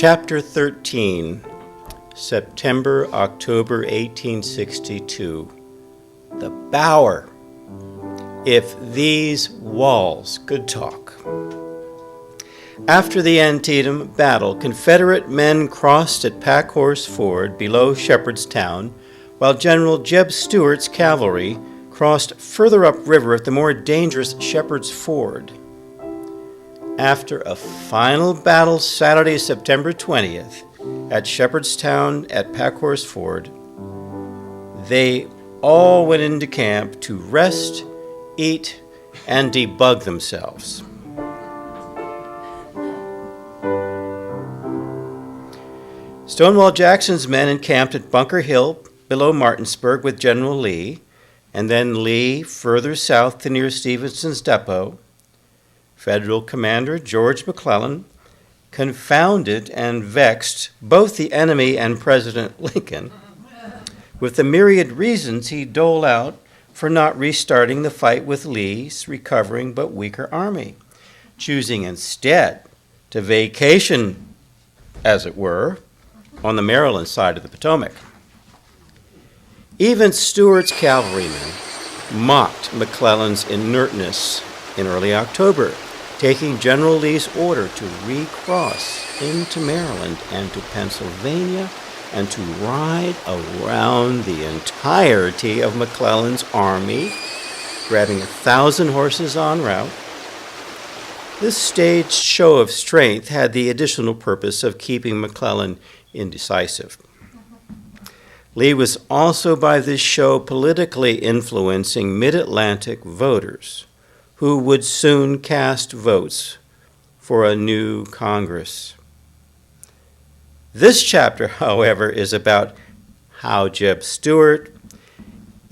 Chapter 13, September-October 1862. The Bower. If these walls could talk. After the Antietam battle, Confederate men crossed at Packhorse Ford below Shepherdstown, while General Jeb Stuart's cavalry crossed further upriver at the more dangerous Shepherd's Ford. After a final battle Saturday, September 20th, at Shepherdstown at Packhorse Ford, they all went into camp to rest, eat, and debug themselves. Stonewall Jackson's men encamped at Bunker Hill below Martinsburg with General Lee, and then Lee further south to near Stevenson's Depot. Federal Commander George McClellan confounded and vexed both the enemy and President Lincoln with the myriad reasons he doled out for not restarting the fight with Lee's recovering but weaker army, choosing instead to vacation, as it were, on the Maryland side of the Potomac. Even Stuart's cavalrymen mocked McClellan's inertness in early October, taking General Lee's order to recross into Maryland and to Pennsylvania and to ride around the entirety of McClellan's army, grabbing 1,000 horses en route. This staged show of strength had the additional purpose of keeping McClellan indecisive. Lee was also by this show politically influencing mid-Atlantic voters who would soon cast votes for a new Congress. This chapter, however, is about how Jeb Stuart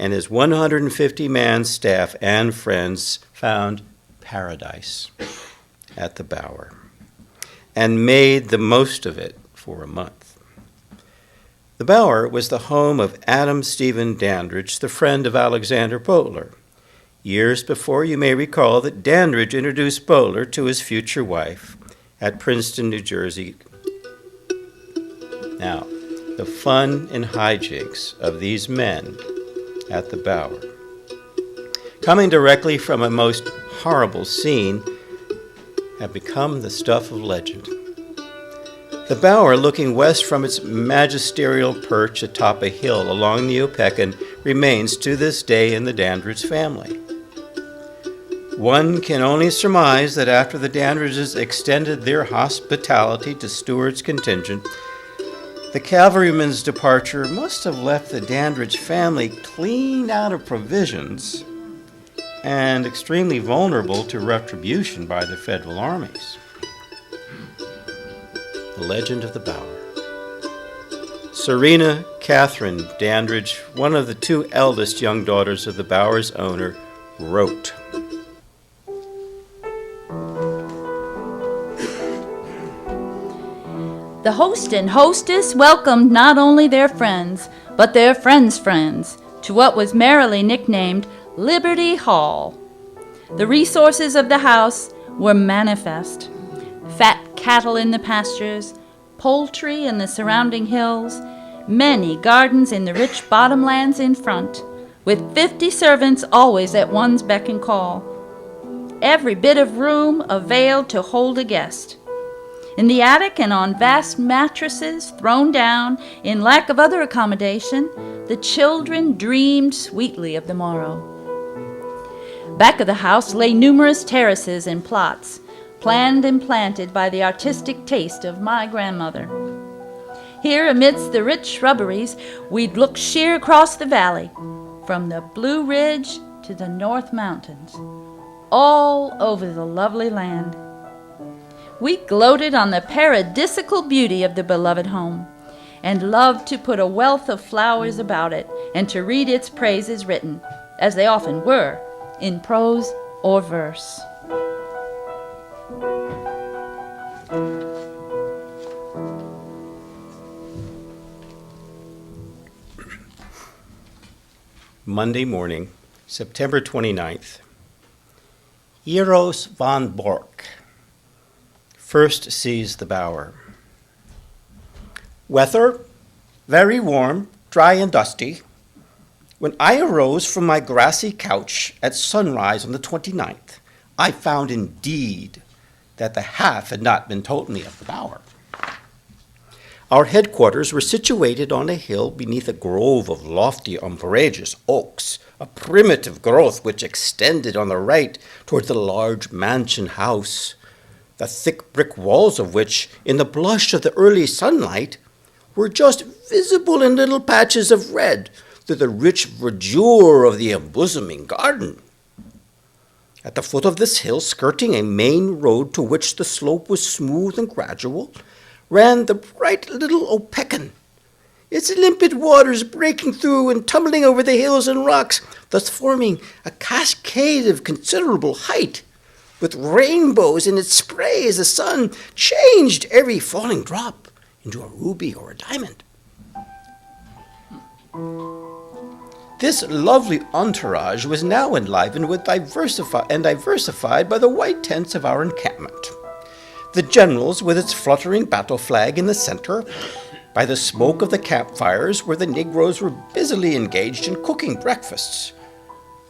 and his 150-man staff and friends found paradise at the Bower and made the most of it for a month. The Bower was the home of Adam Stephen Dandridge, the friend of Alexander Butler. Years before, you may recall that Dandridge introduced Butler to his future wife at Princeton, New Jersey. Now, the fun and hijinks of these men at the Bower, coming directly from a most horrible scene, have become the stuff of legend. The Bower, looking west from its magisterial perch atop a hill along the Opequon, remains to this day in the Dandridge family. One can only surmise that after the Dandridges extended their hospitality to Stuart's contingent, the cavalryman's departure must have left the Dandridge family clean out of provisions and extremely vulnerable to retribution by the federal armies. The legend of the Bower. Serena Catherine Dandridge, one of the two eldest young daughters of the Bower's owner, wrote, "The host and hostess welcomed not only their friends, but their friends' friends, to what was merrily nicknamed Liberty Hall. The resources of the house were manifest. Fat cattle in the pastures, poultry in the surrounding hills, many gardens in the rich bottomlands in front, with 50 servants always at one's beck and call. Every bit of room availed to hold a guest. In the attic and on vast mattresses thrown down in lack of other accommodation, the children dreamed sweetly of the morrow. Back of the house lay numerous terraces and plots, planned and planted by the artistic taste of my grandmother. Here, amidst the rich shrubberies, we'd look sheer across the valley, from the Blue Ridge to the North Mountains, all over the lovely land. We gloated on the paradisical beauty of the beloved home, and loved to put a wealth of flowers about it, and to read its praises written, as they often were, in prose or verse." Monday morning, September 29th. Eros von Bork first sees the Bower. Weather very warm, dry, and dusty. When I arose from my grassy couch at sunrise on the 29th, I found indeed that the half had not been told me of the Bower. Our headquarters were situated on a hill beneath a grove of lofty umbrageous oaks, a primitive growth which extended on the right towards the large mansion house, the thick brick walls of which, in the blush of the early sunlight, were just visible in little patches of red through the rich verdure of the embosoming garden. At the foot of this hill, skirting a main road to which the slope was smooth and gradual, ran the bright little Opequon, its limpid waters breaking through and tumbling over the hills and rocks, thus forming a cascade of considerable height, with rainbows in its spray as the sun changed every falling drop into a ruby or a diamond. This lovely entourage was now enlivened with diversified by the white tents of our encampment. The generals, with its fluttering battle flag in the center, by the smoke of the campfires where the Negroes were busily engaged in cooking breakfasts,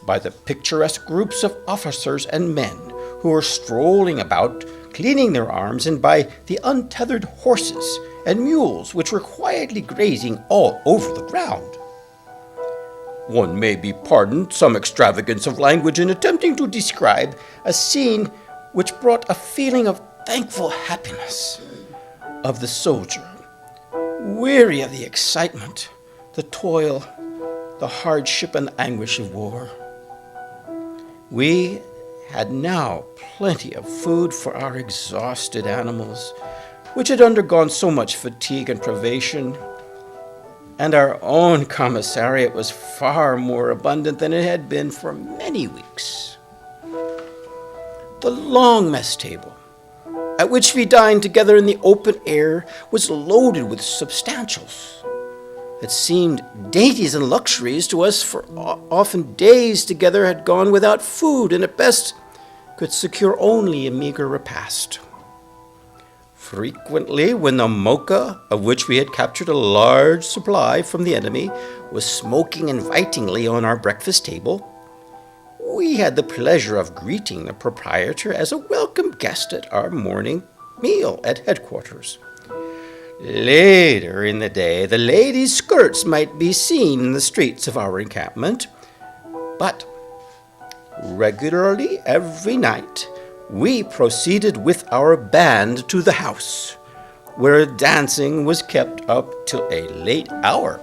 by the picturesque groups of officers and men who were strolling about, cleaning their arms, and by the untethered horses and mules which were quietly grazing all over the ground. One may be pardoned some extravagance of language in attempting to describe a scene which brought a feeling of thankful happiness of the soldier, weary of the excitement, the toil, the hardship, and the anguish of war. We had now plenty of food for our exhausted animals, which had undergone so much fatigue and privation, and our own commissariat was far more abundant than it had been for many weeks. The long mess table, at which we dined together in the open air, was loaded with substantials. It seemed dainties and luxuries to us, for often days together had gone without food, and at best could secure only a meager repast. Frequently, when the mocha, of which we had captured a large supply from the enemy, was smoking invitingly on our breakfast table, we had the pleasure of greeting the proprietor as a welcome guest at our morning meal at headquarters. Later in the day, the ladies' skirts might be seen in the streets of our encampment, but regularly every night we proceeded with our band to the house, where dancing was kept up till a late hour.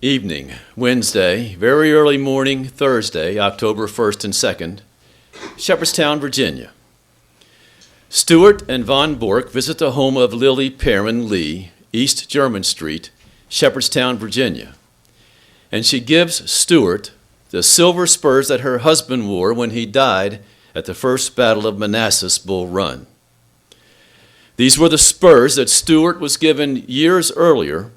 Evening, Wednesday, very early morning, Thursday, October 1st and 2nd, Shepherdstown, Virginia. Stuart and Von Bork visit the home of Lily Perrin Lee, East German Street, Shepherdstown, Virginia. And she gives Stuart the silver spurs that her husband wore when he died at the First Battle of Manassas Bull Run. These were the spurs that Stuart was given years earlier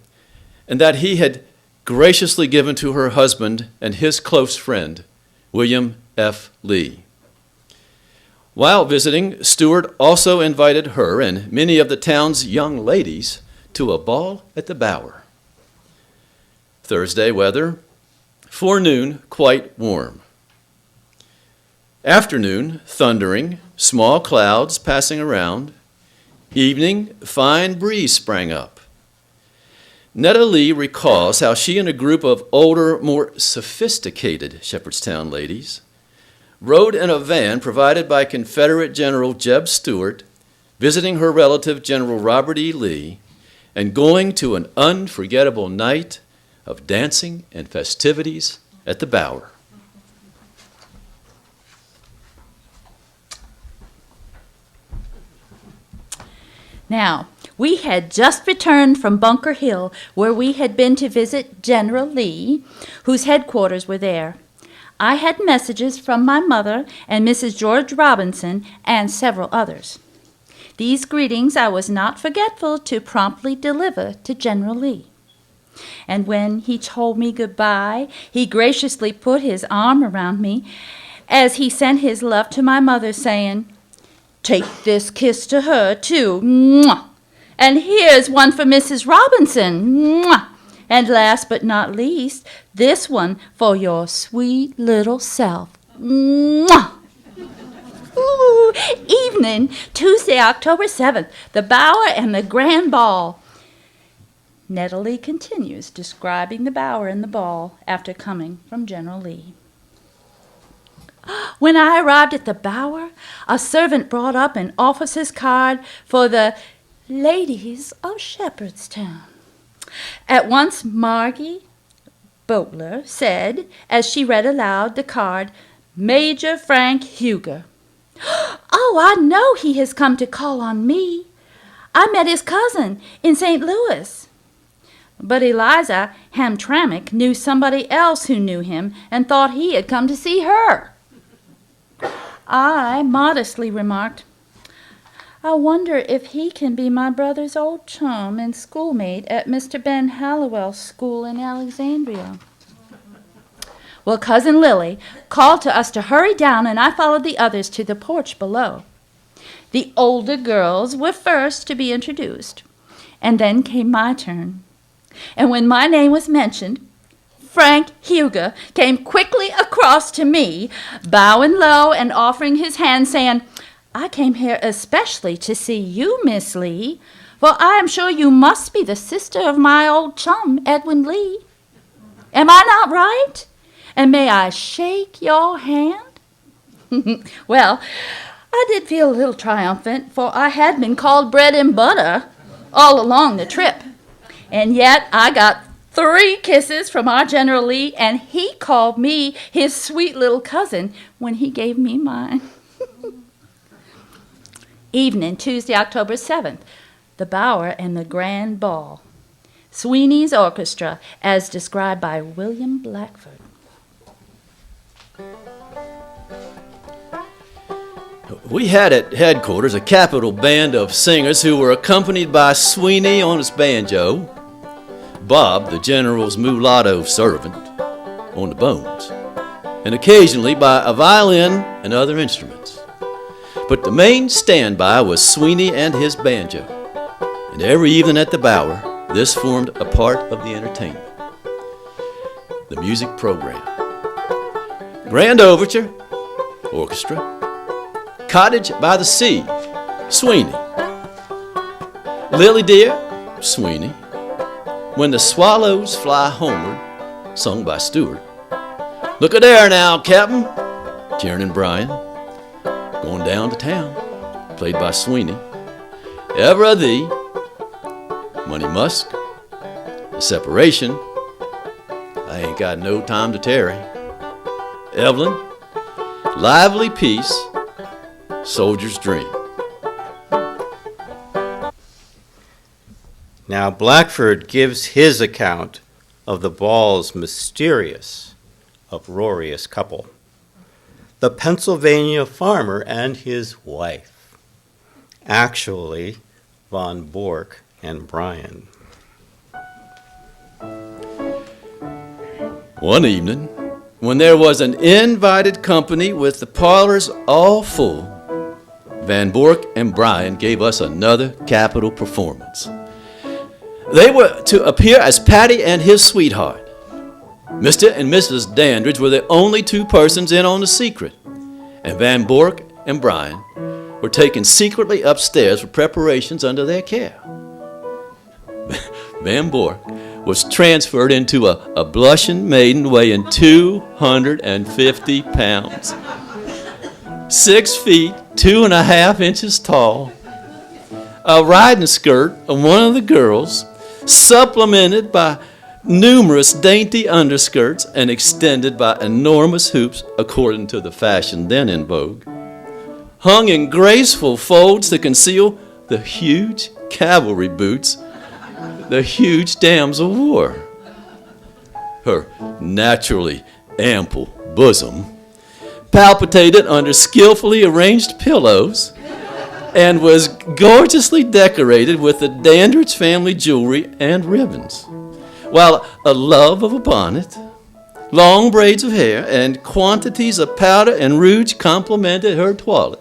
and that he had graciously given to her husband and his close friend, William F. Lee. While visiting, Stuart also invited her and many of the town's young ladies to a ball at the Bower. Thursday weather, forenoon quite warm. Afternoon, thundering, small clouds passing around. Evening, fine breeze sprang up. Netta Lee recalls how she and a group of older, more sophisticated Shepherdstown ladies rode in a van provided by Confederate General Jeb Stuart, visiting her relative General Robert E. Lee, and going to an unforgettable night of dancing and festivities at the Bower. Now, we had just returned from Bunker Hill, where we had been to visit General Lee, whose headquarters were there. I had messages from my mother and Mrs. George Robinson and several others. These greetings I was not forgetful to promptly deliver to General Lee. And when he told me goodbye, he graciously put his arm around me as he sent his love to my mother, saying, "Take this kiss to her, too. Mwah! And here's one for Mrs. Robinson. Mwah! And last but not least, this one for your sweet little self. Mwah!" Ooh, evening, Tuesday, October 7th, the Bower and the Grand Ball. Nettily continues describing the Bower and the ball after coming from General Lee. When I arrived at the Bower, a servant brought up an officer's card for the ladies of Shepherdstown. At once Margie Boatler said, as she read aloud the card, "Major Frank Huger." "Oh, I know he has come to call on me. I met his cousin in St. Louis." But Eliza Hamtramck knew somebody else who knew him and thought he had come to see her. I modestly remarked, "I wonder if he can be my brother's old chum and schoolmate at Mr. Ben Hallowell's school in Alexandria." Well, Cousin Lily called to us to hurry down, and I followed the others to the porch below. The older girls were first to be introduced, and then came my turn. And when my name was mentioned, Frank Huger came quickly across to me, bowing low and offering his hand, saying, "I came here especially to see you, Miss Lee, for I am sure you must be the sister of my old chum, Edwin Lee. Am I not right? And may I shake your hand?" Well, I did feel a little triumphant, for I had been called bread and butter all along the trip. And yet I got 3 kisses from our General Lee, and he called me his sweet little cousin when he gave me mine. Evening, Tuesday, October 7th, the Bower and the Grand Ball. Sweeney's Orchestra, as described by William Blackford. We had at headquarters a capital band of singers who were accompanied by Sweeney on his banjo, Bob, the general's mulatto servant, on the bones, and occasionally by a violin and other instruments. But the main standby was Sweeney and his banjo, and every evening at the Bower, this formed a part of the entertainment. The music program. Grand Overture, Orchestra. Cottage by the Sea, Sweeney. Lily Dear, Sweeney. When the Swallows Fly Homeward, sung by Stewart. Look a there now, Captain, Tiernan Bryan. Going Down to Town, played by Sweeney. Ever a Thee, Money Musk. The Separation, I Ain't Got No Time to Tarry. Evelyn, Lively Peace, Soldier's Dream. Now Blackford gives his account of the ball's mysterious, uproarious couple, the Pennsylvania farmer and his wife, actually Von Bork and Bryan. One evening, when there was an invited company with the parlors all full, Van Bork and Bryan gave us another capital performance. They were to appear as Patty and his sweetheart. Mr. and Mrs. Dandridge were the only 2 persons in on the secret, and Van Bork and Bryan were taken secretly upstairs for preparations under their care. Van Bork was transferred into a blushing maiden weighing 250 pounds, 6 feet, 2.5 inches tall, a riding skirt of one of the girls, supplemented by numerous dainty underskirts and extended by enormous hoops according to the fashion then in vogue, hung in graceful folds to conceal the huge cavalry boots the huge damsel wore. Her naturally ample bosom palpitated under skillfully arranged pillows and was gorgeously decorated with the Dandridge family jewelry and ribbons. while a love of a bonnet, long braids of hair, and quantities of powder and rouge complemented her toilet.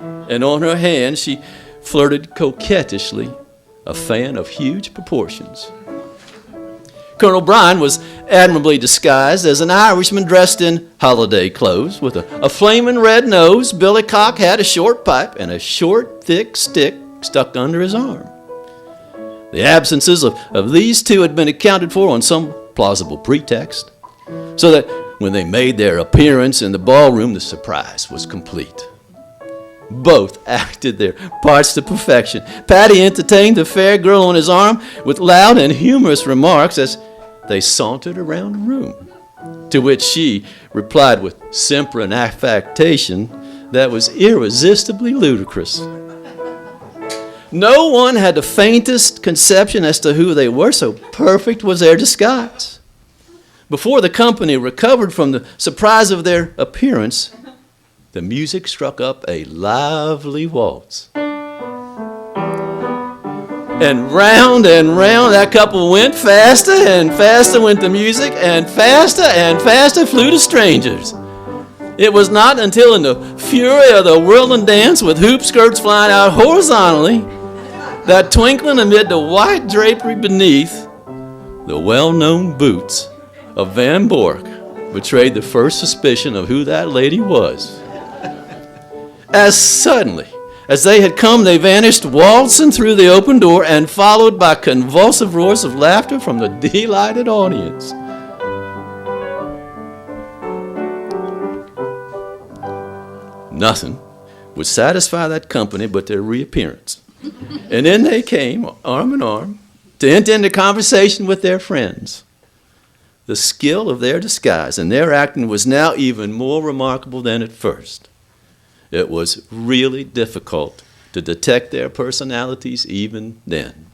And on her hand she flirted coquettishly a fan of huge proportions. Colonel Bryan was admirably disguised as an Irishman dressed in holiday clothes with a flaming red nose. Billy Cock had a short pipe and a short, thick stick stuck under his arm. The absences of these two had been accounted for on some plausible pretext, so that when they made their appearance in the ballroom, the surprise was complete. Both acted their parts to perfection. Paddy entertained the fair girl on his arm with loud and humorous remarks as they sauntered around the room, to which she replied with simpering affectation that was irresistibly ludicrous. No one had the faintest conception as to who they were, so perfect was their disguise. Before the company recovered from the surprise of their appearance, the music struck up a lively waltz. And round that couple went. Faster and faster went the music, and faster flew the strangers. It was not until in the fury of the whirling dance, with hoop skirts flying out horizontally, that twinkling amid the white drapery beneath, the well-known boots of Van Bork betrayed the first suspicion of who that lady was. As suddenly as they had come, they vanished, waltzing through the open door and followed by convulsive roars of laughter from the delighted audience. Nothing would satisfy that company but their reappearance. And then they came, arm in arm, to enter into conversation with their friends. The skill of their disguise and their acting was now even more remarkable than at first. It was really difficult to detect their personalities even then.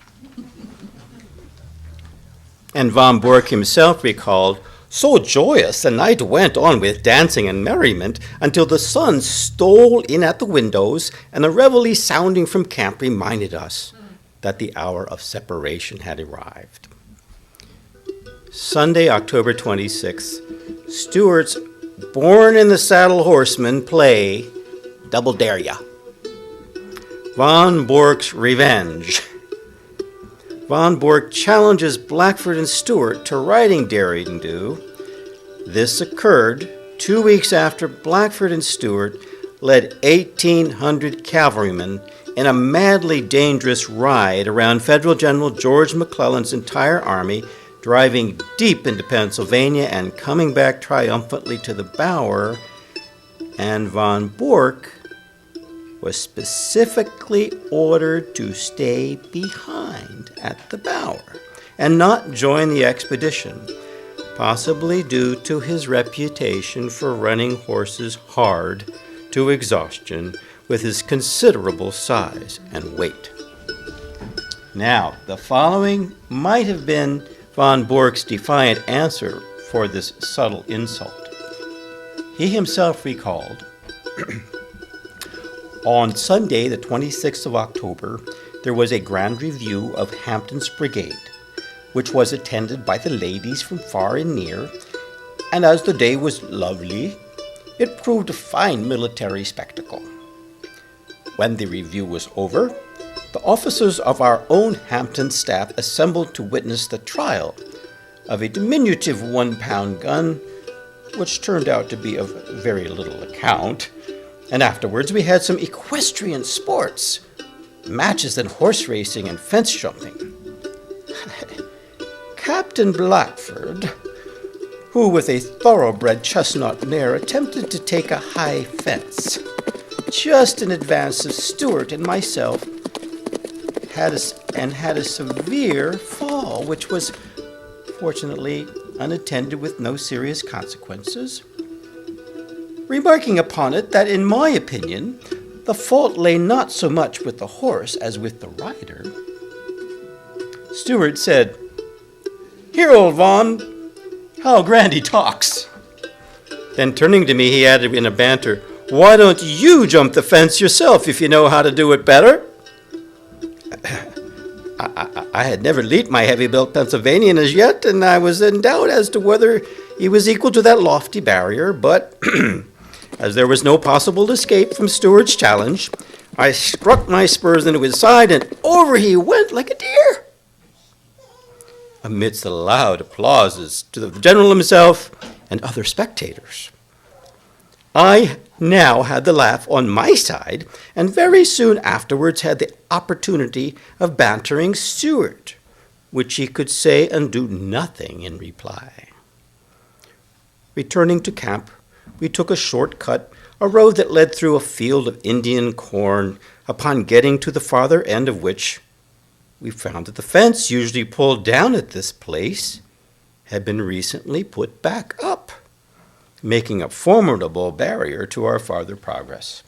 And von Bork himself recalled, "So joyous the night went on with dancing and merriment until the sun stole in at the windows, and the reveille sounding from camp reminded us that the hour of separation had arrived." Sunday, October 26th, Stewart's Born in the Saddle Horsemen play Double Dare Ya. Von Bork's Revenge. Von Bork challenges Blackford and Stewart to riding derring-do. This occurred 2 weeks after Blackford and Stewart led 1,800 cavalrymen in a madly dangerous ride around Federal General George McClellan's entire army, driving deep into Pennsylvania and coming back triumphantly to the Bower. And von Bork was specifically ordered to stay behind at the Bower and not join the expedition, possibly due to his reputation for running horses hard to exhaustion with his considerable size and weight. Now, the following might have been von Bork's defiant answer for this subtle insult. He himself recalled, "On Sunday, the 26th of October, there was a grand review of Hampton's brigade, which was attended by the ladies from far and near, and as the day was lovely, it proved a fine military spectacle. When the review was over, the officers of our own Hampton staff assembled to witness the trial of a diminutive 1-pound gun, which turned out to be of very little account, and afterwards we had some equestrian sports, matches in horse racing and fence jumping. Captain Blackford, who with a thoroughbred chestnut mare attempted to take a high fence, just in advance of Stewart and myself, had a severe fall, which was fortunately unattended with no serious consequences. Remarking upon it that, in my opinion, the fault lay not so much with the horse as with the rider, Stewart said, 'Here, old Von, how grand he talks.' Then turning to me, he added in a banter, 'Why don't you jump the fence yourself if you know how to do it better?' I had never leaped my heavy-built Pennsylvanian as yet, and I was in doubt as to whether he was equal to that lofty barrier, but as there was no possible escape from Stewart's challenge, I struck my spurs into his side, and over he went like a deer. Amidst the loud applauses to the general himself and other spectators. I now had the laugh on my side, and very soon afterwards had the opportunity of bantering Stewart, which he could say and do nothing in reply. Returning to camp, we took a short cut, a road that led through a field of Indian corn, upon getting to the farther end of which we found that the fence usually pulled down at this place had been recently put back up, making a formidable barrier to our farther progress.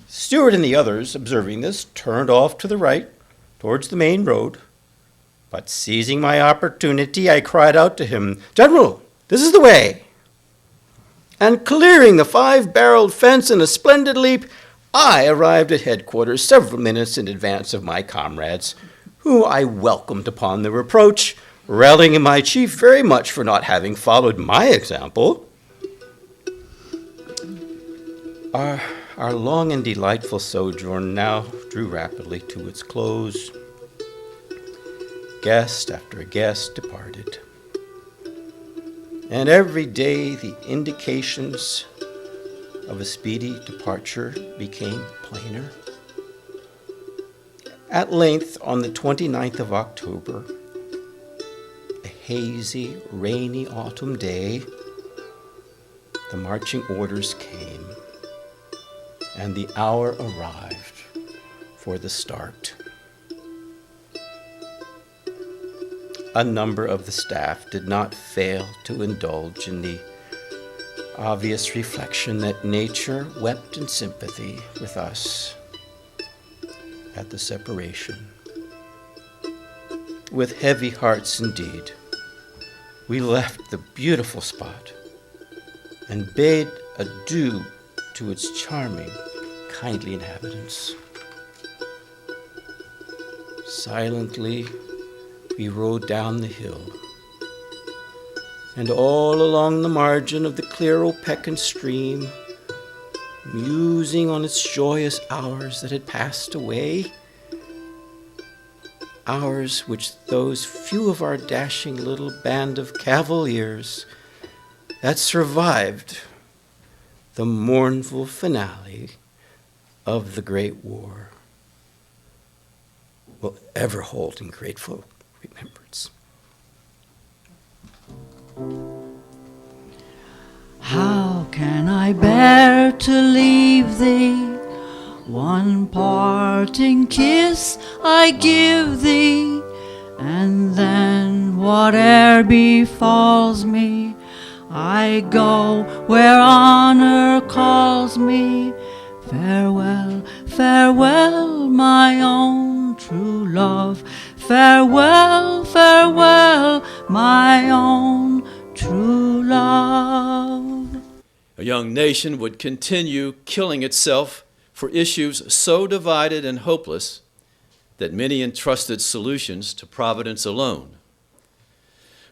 Stewart and the others, observing this, turned off to the right, towards the main road. But seizing my opportunity, I cried out to him, "General, this is the way!" And clearing the 5-barreled fence in a splendid leap, I arrived at headquarters several minutes in advance of my comrades, who I welcomed upon the reproach, rallying my chief very much for not having followed my example. Our long and delightful sojourn now drew rapidly to its close. Guest after guest departed, and every day the indications of a speedy departure became plainer. At length, on the 29th of October, a hazy, rainy autumn day, the marching orders came, and the hour arrived for the start. A number of the staff did not fail to indulge in the obvious reflection that nature wept in sympathy with us at the separation. With heavy hearts indeed, we left the beautiful spot and bade adieu to its charming, kindly inhabitants. Silently, we rode down the hill, and all along the margin of the clear Opequon stream, musing on its joyous hours that had passed away, hours which those few of our dashing little band of cavaliers that survived the mournful finale of the Great War will ever hold in grateful remembrance. How can I bear to leave thee? One parting kiss I give thee, and then whate'er befalls me, I go where honor calls me. Farewell, farewell, my own true love. Farewell, farewell, my own true love. A young nation would continue killing itself for issues so divided and hopeless that many entrusted solutions to Providence alone.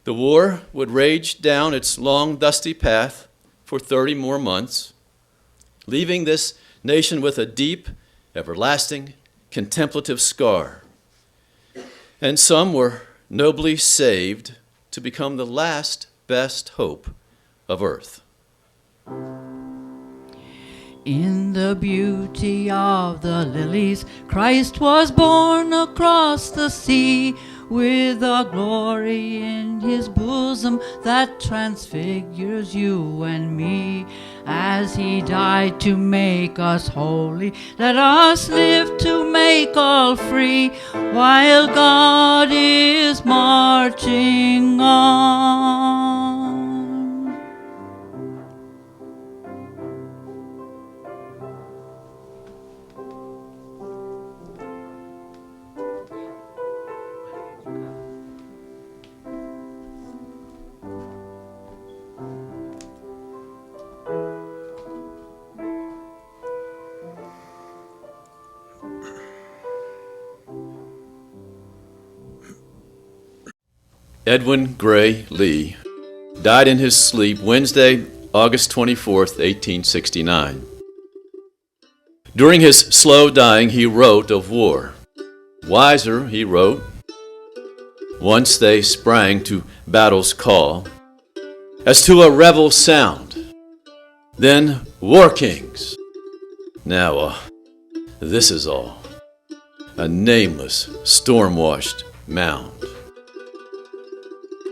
The war would rage down its long, dusty path for 30 more months, leaving this nation with a deep, everlasting, contemplative scar. And some were nobly saved to become the last best hope of earth. In the beauty of the lilies, Christ was born across the sea, with a glory in his bosom that transfigures you and me. As he died to make us holy, let us live to make all free, while God is marching on. Edwin Gray Lee died in his sleep Wednesday, August 24th, 1869. During his slow dying, he wrote of war. Wiser, he wrote, once they sprang to battle's call, as to a revel sound. Then war kings. Now, this is all. A nameless, storm-washed mound.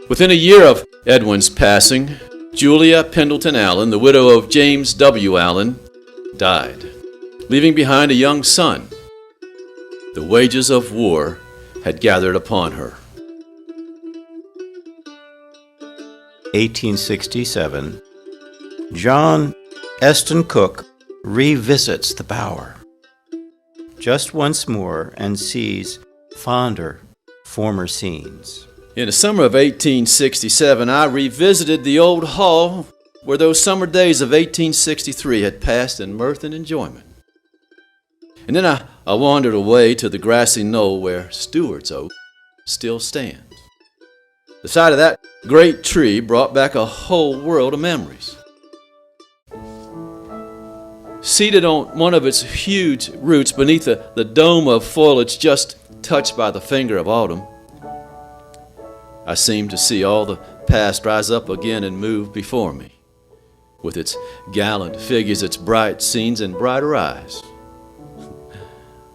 Within a year of Edwin's passing, Julia Pendleton Allen, the widow of James W. Allen, died, leaving behind a young son. The wages of war had gathered upon her. 1867, John Eston Cook revisits the Bower just once more and sees fonder former scenes. In the summer of 1867, I revisited the old hall where those summer days of 1863 had passed in mirth and enjoyment. And then I wandered away to the grassy knoll where Stewart's Oak still stands. The sight of that great tree brought back a whole world of memories. Seated on one of its huge roots beneath the dome of foliage just touched by the finger of autumn, I seemed to see all the past rise up again and move before me, with its gallant figures, its bright scenes, and brighter eyes.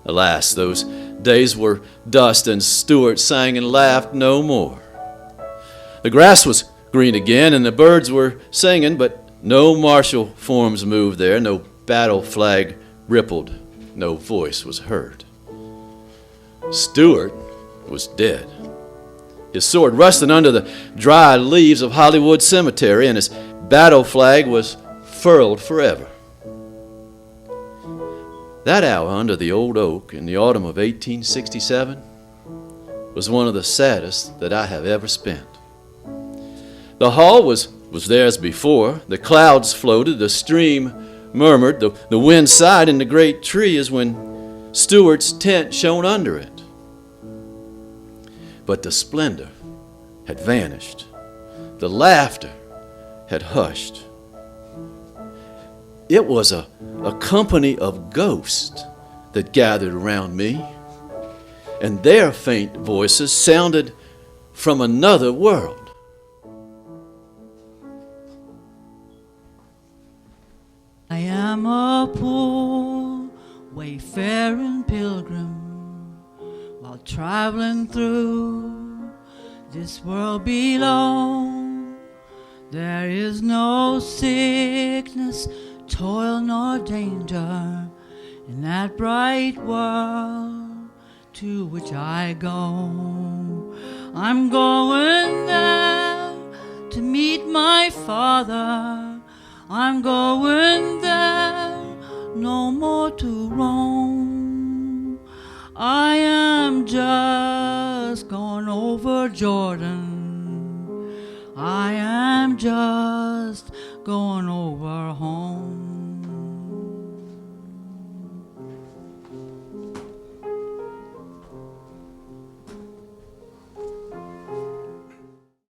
Alas, those days were dust, and Stewart sang and laughed no more. The grass was green again, and the birds were singing, but no martial forms moved there, no battle flag rippled, no voice was heard. Stewart was dead. His sword rusted under the dry leaves of Hollywood Cemetery, and his battle flag was furled forever. That hour under the old oak in the autumn of 1867 was one of the saddest that I have ever spent. The hall was there as before. The clouds floated, the stream murmured, the wind sighed in the great tree as when Stewart's tent shone under it. But the splendor had vanished. The laughter had hushed. It was a company of ghosts that gathered around me, and their faint voices sounded from another world. I am a poor wayfaring pilgrim, while traveling through this world below. There is no sickness, toil, nor danger in that bright world to which I go. I'm going there to meet my Father. I'm going there no more to roam. I am just going over Jordan. I am just going over home.